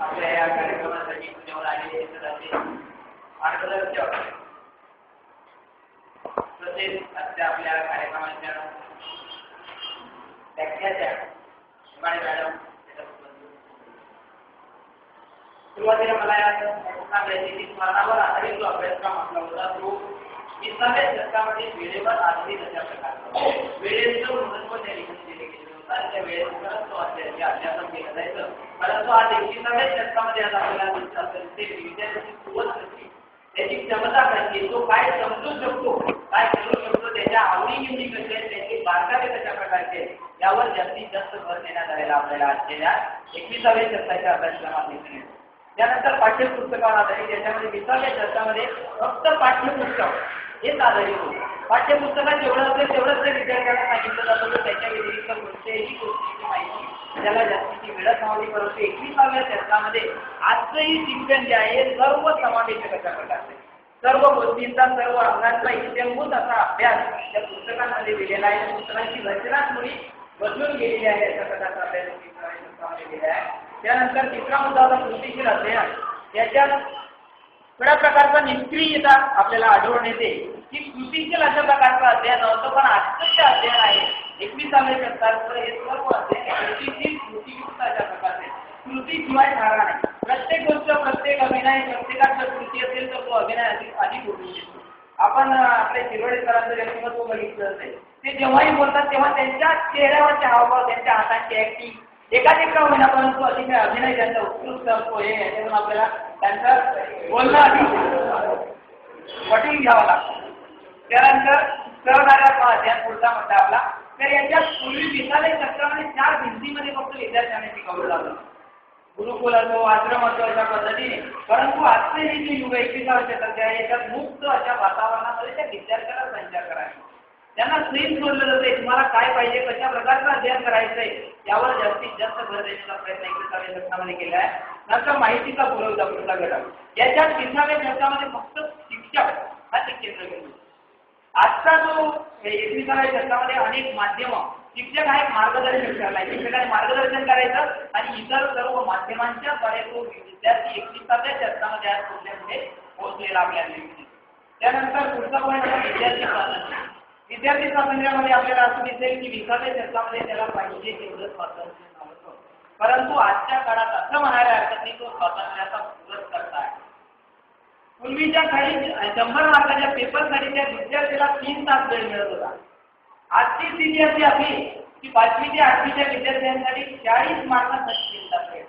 आपल्या या कार्यक्रमासाठी पुण्यावर आलेले सदाचे मार्गदर्शक तसेच आजच्या आपल्या कार्यक्रमाच्या व्याख्यात्या मॅडम, सुरुवातीला मला सांगायचे की स्मरणावर आधारित जो अभ्यासक्रम आपला होता तो 20व्या शतकामध्ये वेळेवर आधारित अशा प्रकारचा वेळेचं महत्त्व त्या ठिकाणी दिले गेले होतं. त्या वेळेनुसारच तो अध्यासन केलं जायचं. परंतु आज 21व्या शतकामध्ये आज आपल्याला दिसत असेल ते विद्यार्थी कुवत कशी, त्याची क्षमता कशी, तो काय समजू शकतो, काय करू शकतो, त्याच्या आवडीनिवडी कशी आहेत, त्याची बारकावे कशा प्रकारचे आहेत यावर जास्तीत जास्त भर देण्यात आलेला आपल्याला आजच्या 21व्या शतकाच्या अभ्यासक्रमात दिसून येतो. त्यानंतर पाठ्यपुस्तकावर आधारित याच्यामध्ये 20व्या शतकामध्ये फक्त पाठ्यपुस्तक हेच आधारित होतं. पाठ्यपुस्तकात जेवढं असेल तेवढंच ते विद्यार्थ्यांना सांगितलं जातं तर त्याच्या व्यतिरिक्त कोणत्याही गोष्टीची माहिती त्याला जास्तीची वेळच हवी. परंतु 21व्या शतकामध्ये आजचंही शिक्षण जे आहे सर्व समावेशक अशा प्रकारचे सर्व गोष्टींचा सर्व अंगांचा इत्यंभूत असा अभ्यास त्या पुस्तकांमध्ये दिलेला आहे. पुस्तकांची रचनाच मुळी बदलून गेलेली आहे अशा प्रकारचा अभ्यास 21व्या शतकामध्ये दिलेला आहे. त्यानंतर तिसरा मुद्दा होता कृतीशील अध्ययन. याच्यात थोड्या प्रकारचा निष्क्रियता आपल्याला आढळून येते की कृतीशील अशा प्रकारचं अध्ययन नव्हतं, पण आजचं जे अध्ययन आहे 21व्या शतकाचं हे सर्व अध्ययन कृतीशील कृतीयुक्त अशा प्रकारचे कृतीशिवाय ठरणार नाही. प्रत्येक गोष्ट, प्रत्येक अभिनय, प्रत्येकाचा कृती असेल तर तो अभिनय अधिक उठून येतो. आपण आपल्या शिरोडेकरांचं व्यक्तिमत्व बघितलं असेल, ते जेव्हाही बोलतात तेव्हा त्यांच्या चेहऱ्यावरचे हावभाव, त्यांच्या हातांची ऍक्टिंग एकाधिक होईना परंतु अतिशय अभिनय त्यांचा उत्कृष्ट असतो. हे याच्यातून आपल्याला त्यांचं बोलणं पटवून घ्यावं लागतं. त्यानंतर सहकार्याचा अध्ययन पुढचा मुद्दा आपला. तर याच्यात पूर्वी 20व्या शतकामध्ये 4 भिंतीमध्ये फक्त विद्यार्थ्यांना शिकवलं जातं. गुरुकुल असो, आश्रम असो अशा पद्धतीने. परंतु आजचे हे जे युग 21व्या शतकाचे आहे याच्यात मुक्त अशा वातावरणामध्ये त्या विद्यार्थ्याला संचार करायचा. त्यांना स्क्रीन सोडलं जाते, तुम्हाला काय पाहिजे, कशा प्रकारचं अध्ययन करायचंय यावर जास्तीत जास्त भर देण्याचा प्रयत्न 21व्या शतकामध्ये केला आहे. नंतर माहितीचा पुरवठा पुढचा घटक. याच्यात 20व्या शतकामध्ये फक्त शिक्षक हा ते केंद्रबिंदू. आजचा जो 21व्या शतकामध्ये अनेक माध्यम, शिक्षक हा एक मार्गदर्शक ठरलाय. शिक्षकाने मार्गदर्शन करायचं आणि इतर सर्व माध्यमांच्या द्वारे तो विद्यार्थी 21व्या शतकामध्ये आज पुढे पोहोचलेला आपल्याला दिसेल. त्यानंतर पुढचा पॉईंट होता विद्यार्थी स्वातंत्र्य. विद्यार्थी स्वातंत्र्यामध्ये आपल्याला असं दिसेल की 20व्या शतकामध्ये त्याला पाहिजे तेवढं स्वातंत्र्य नव्हतं, परंतु आजच्या काळात असं म्हणायला हरकत नाही तो स्वातंत्र्याचा पूरक करता आहे. पूर्वीच्या काळी 100 मार्काच्या पेपरसाठी त्या विद्यार्थ्याला 3 तास वेळ मिळत होता. आजची स्थिती अशी आपली की 5वी ते 8वीच्या विद्यार्थ्यांसाठी 40 मार्कांसाठी 3 तास वेळ.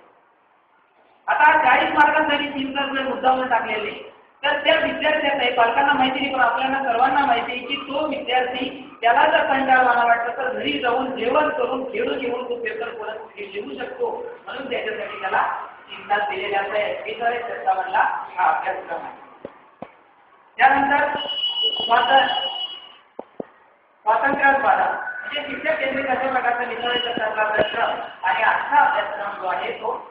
आता 40 मार्कांसाठी 3 तास वेळ मुद्दामून टाकलेले तर त्या विद्यार्थ्याचा पालकांना माहिती नाही, पण आपल्याला सर्वांना माहिती आहे की तो विद्यार्थी त्याला जर कंटाळवाणा वाटतं तर घरी जाऊन जेवण करून खेळून घेऊन तो पेपर परत लिहू शकतो. म्हणून त्याच्यासाठी त्याला 3 तास दिलेले असं 21व्या शतकामधला हा अभ्यासक्रम आहे. त्यानंतर स्वातंत्र्यात बाधा म्हणजे शिक्षक केंद्रित अशा प्रकारचा 20व्या शतकातला अभ्यासक्रम आणि आजचा अभ्यासक्रम जो आहे तो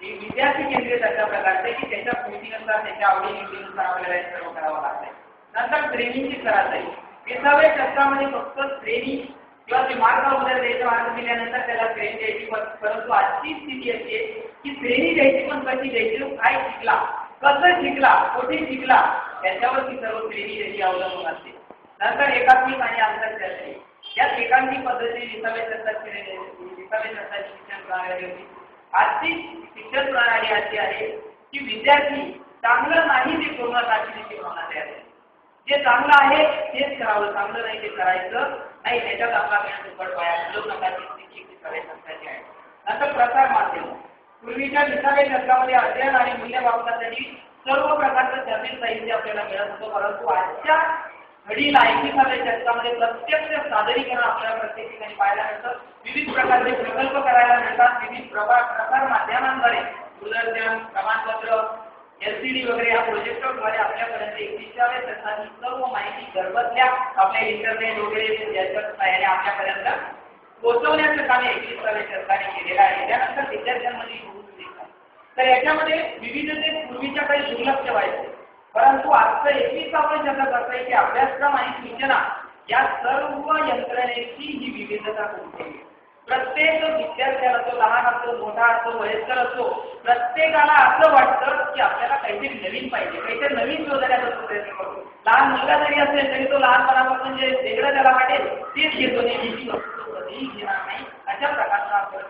विद्यार्थी केंद्रित अशा प्रकारचे की त्याच्या कृतीनुसार त्याच्या आवडीनिवडीनुसार आपल्याला हे सर्व करावं लागतंय. नंतर ट्रेनिंगची सरासरी 20व्या शतकामध्ये फक्त ट्रेनिंग किंवा ते मार्ग वगैरे द्यायचं, मार्ग दिल्यानंतर त्याला ट्रेनिंग द्यायची. परंतु आजची स्थिती अशी आहे की ट्रेनिंग द्यायची पण कशी द्यायची, काय शिकला, कसं शिकला, कुठे शिकला याच्यावर ती सर्व ट्रेनिंग त्याची अवलंबून असते. नंतर एकात्मिक आणि आंतरशास्त्रीय या एकांकिक पद्धतीने 20व्या शतकाची शिक्षण प्रणाली होती. आजची शिक्षण प्रणाली अशी आहे की विद्यार्थी चांगलं नाही ते पूर्णताची शिकवण्यात आहे. जे चांगलं आहे तेच करावं, चांगलं नाही ते करायचं नाही. त्याच्यात आपला वेळ फुकट वाया घालवू नका, ती करायची आहे. नंतर प्रसार माध्यम. पूर्वीच्या 20व्या शतकामध्ये अध्ययन आणि मूल्यमापनासाठी सर्व प्रकारचं जमीन साहित्य आपल्याला मिळत होतं, परंतु आजच्या घडीला 21व्या शतकामध्ये प्रत्यक्ष सादरीकरण आपल्याला प्रत्येक ठिकाणी पाहायला मिळतं. विविध प्रकारचे प्रकल्प करायला मिळतात. विविध प्रसार माध्यमांद्वारे दूरदर्शन, प्रमाणपत्र, LCD वगैरे या प्रोजेक्टरद्वारे आपल्यापर्यंत 21व्या शतकाची सर्व माहिती घरबसल्या आपल्या इंटरनेट वगैरे याच्या सहाय्याने आपल्यापर्यंत पोहोचवण्याचं काम 21व्या शतकाने केलेलं आहे. त्यानंतर विद्यार्थ्यांमध्ये तर याच्यामध्ये विविधतेत पूर्वीच्या काही दुर्लक्ष व्हायचे, परंतु आजचं 21व्या शतक असं आहे की अभ्यासक्रम आणि सूचना या सर्व यंत्रणेची ही विविधता कोणती. प्रत्येक विद्यार्थ्याला, तो लहान असो, मोठा असो, वयस्कर असो, प्रत्येकाला असं वाटतं की आपल्याला काहीतरी नवीन पाहिजे, काहीतरी नवीन शोधण्याचा प्रयत्न करतो. लहान मुलगा जरी असेल तरी तो लहानपणापासून जे वेगळं त्याला वाटेल तेच घेतो, नेहमी वस्तू तो कधीही घेणार नाही. अशा प्रकारचा आपल्याला